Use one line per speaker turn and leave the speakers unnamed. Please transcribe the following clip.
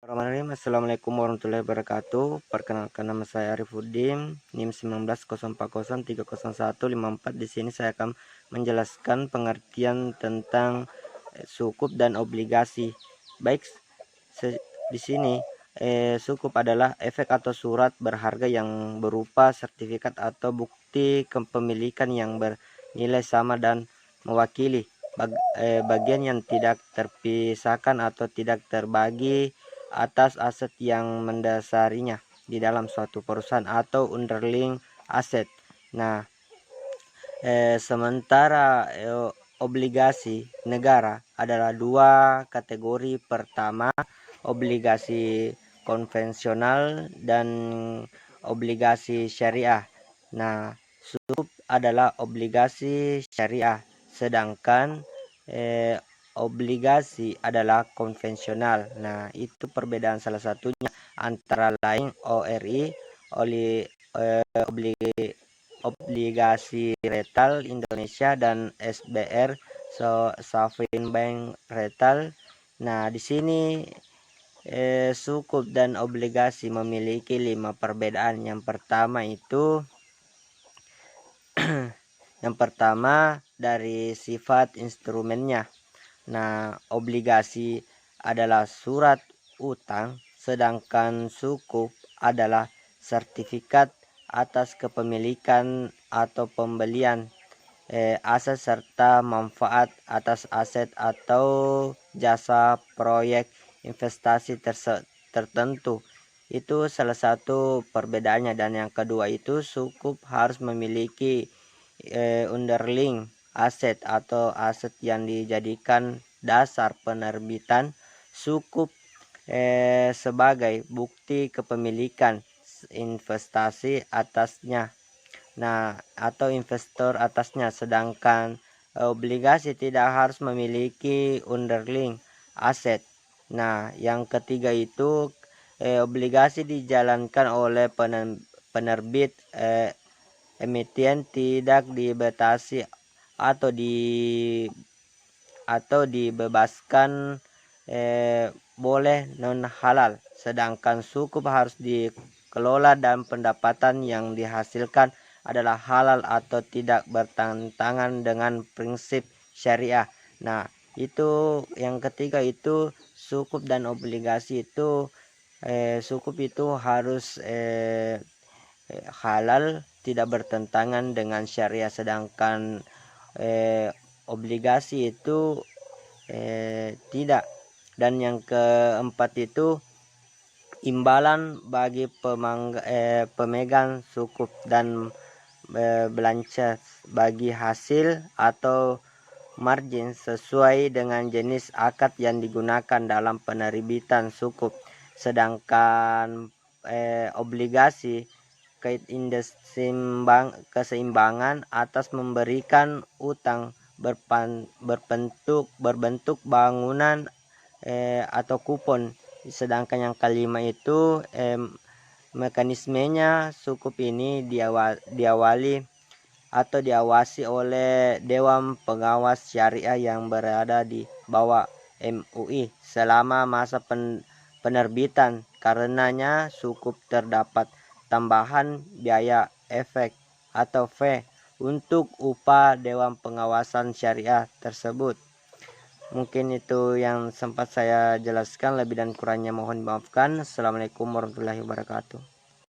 Bismillahirrahmanirrahim. Assalamualaikum warahmatullahi wabarakatuh. Perkenalkan, nama saya Arifuddin, NIM 1904030154. Di sini saya akan menjelaskan pengertian tentang sukup dan obligasi. Baik, di sini sukup adalah efek atau surat berharga yang berupa sertifikat atau bukti kepemilikan yang bernilai sama dan mewakili bagian yang tidak terpisahkan atau tidak terbagi atas aset yang mendasarinya di dalam suatu perusahaan atau underlying aset. Nah, sementara obligasi negara adalah dua kategori. Pertama, obligasi konvensional dan obligasi syariah. Nah, sukup adalah obligasi syariah, sedangkan obligasi adalah konvensional. Nah, itu perbedaan salah satunya antara lain ORI, obligasi retail Indonesia, dan SBR, Sovereign Bank Retail. Nah, di sini sukup dan obligasi memiliki 5 perbedaan. Yang pertama itu yang pertama dari sifat instrumennya. Nah, obligasi adalah surat utang, sedangkan sukup adalah sertifikat atas kepemilikan atau pembelian aset serta manfaat atas aset atau jasa proyek investasi tertentu. Itu salah satu perbedaannya. Dan yang kedua itu sukup harus memiliki underlying aset atau aset yang dijadikan dasar penerbitan. Sukup sebagai bukti kepemilikan investasi atasnya, nah, atau investor atasnya, sedangkan obligasi tidak harus memiliki underlying aset. Nah, yang ketiga itu obligasi dijalankan oleh penerbit emiten, tidak dibatasi atau dibebaskan boleh non halal, sedangkan sukup harus dikelola dan pendapatan yang dihasilkan adalah halal atau tidak bertentangan dengan prinsip syariah. Nah, itu yang ketiga itu sukup dan obligasi itu sukup itu harus halal, tidak bertentangan dengan syariah, sedangkan obligasi itu tidak. Dan yang keempat itu imbalan bagi pemegang sukup dan belanja bagi hasil atau margin sesuai dengan jenis akad yang digunakan dalam penerbitan sukup. Sedangkan obligasi keseimbangan atas memberikan utang berbentuk bangunan atau kupon. Sedangkan yang kelima itu mekanismenya sukup ini diawali atau diawasi oleh Dewan Pengawas Syariah yang berada di bawah MUI selama masa penerbitan. Karenanya sukup terdapat tambahan biaya efek atau fee untuk upah Dewan Pengawasan Syariah tersebut. Mungkin itu yang sempat saya jelaskan, lebih dan kurangnya mohon dimaafkan. Assalamualaikum warahmatullahi wabarakatuh.